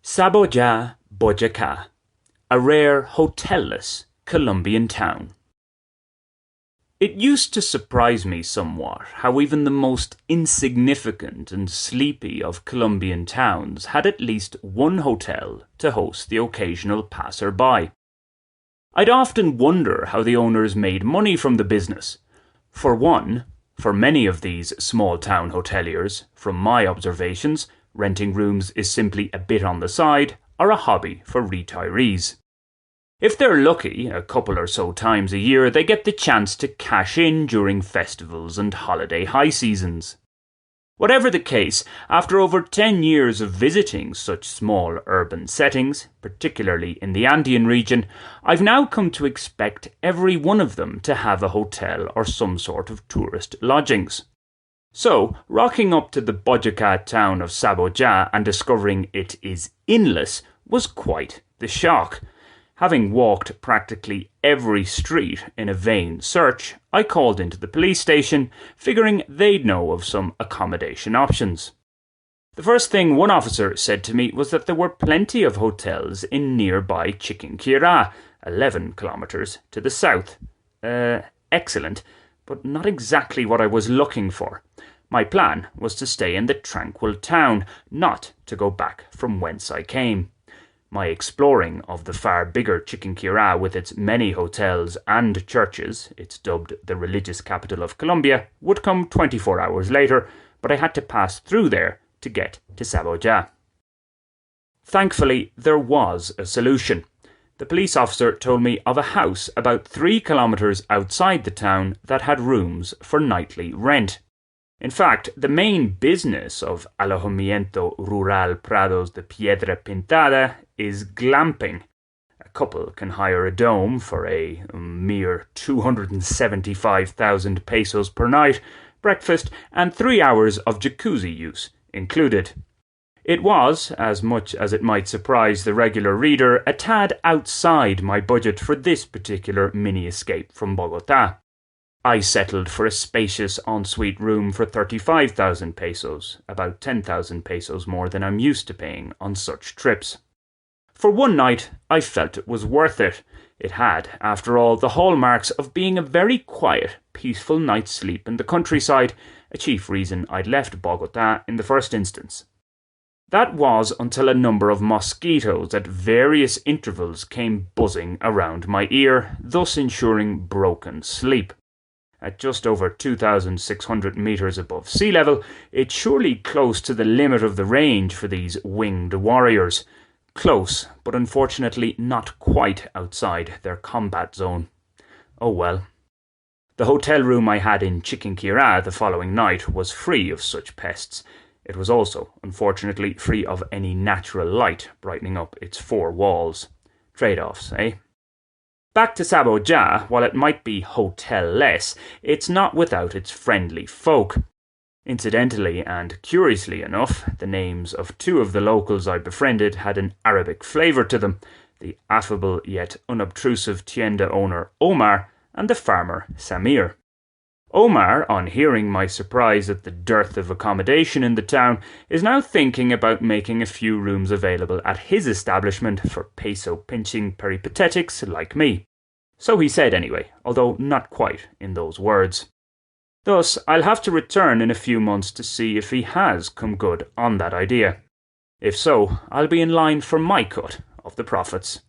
Saboyá, Boyacá, a rare hotelless Colombian town. It used to surprise me somewhat how even the most insignificant and sleepy of Colombian towns had at least one hotel to host the occasional passer-by. I'd often wonder how the owners made money from the business. For one, for many of these small-town hoteliers, from my observations, renting rooms is simply a bit on the side or a hobby for retirees. If they're lucky, a couple or so times a year, they get the chance to cash in during festivals and holiday high seasons. Whatever the case, after over 10 years of visiting such small urban settings, particularly in the Andean region, I've now come to expect every one of them to have a hotel or some sort of tourist lodgings. So, rocking up to the Boyacá town of Saboyá and discovering it is inless was quite the shock. Having walked practically every street in a vain search, I called into the police station, figuring they'd know of some accommodation options. The first thing one officer said to me was that there were plenty of hotels in nearby Chiquinquirá, 11 kilometers to the south. Excellent, but not exactly what I was looking for. My plan was to stay in the tranquil town, not to go back from whence I came. My exploring of the far bigger Chiquinquirá with its many hotels and churches, it's dubbed the religious capital of Colombia, would come 24 hours later, but I had to pass through there to get to Saboyá. Thankfully, there was a solution. The police officer told me of a house about 3 kilometers outside the town that had rooms for nightly rent. In fact, the main business of Alojamiento Rural Prados de Piedra Pintada is glamping. A couple can hire a dome for a mere 275,000 pesos per night, breakfast, and 3 hours of jacuzzi use included. It was, as much as it might surprise the regular reader, a tad outside my budget for this particular mini-escape from Bogotá. I settled for a spacious ensuite room for 35,000 pesos, about 10,000 pesos more than I'm used to paying on such trips. For one night, I felt it was worth it. It had, after all, the hallmarks of being a very quiet, peaceful night's sleep in the countryside, a chief reason I'd left Bogotá in the first instance. That was until a number of mosquitoes at various intervals came buzzing around my ear, thus ensuring broken sleep. At just over 2,600 metres above sea level, it's surely close to the limit of the range for these winged warriors. Close, but unfortunately not quite outside their combat zone. Oh well. The hotel room I had in Chiquinquirá the following night was free of such pests. It was also, unfortunately, free of any natural light brightening up its 4 walls. Trade-offs, eh? Back to Saboyá, while it might be hotel-less, it's not without its friendly folk. Incidentally and curiously enough, the names of 2 of the locals I befriended had an Arabic flavour to them, the affable yet unobtrusive tienda owner Omar and the farmer Samir. Omar, on hearing my surprise at the dearth of accommodation in the town, is now thinking about making a few rooms available at his establishment for peso-pinching peripatetics like me. So he said anyway, although not quite in those words. Thus, I'll have to return in a few months to see if he has come good on that idea. If so, I'll be in line for my cut of the profits.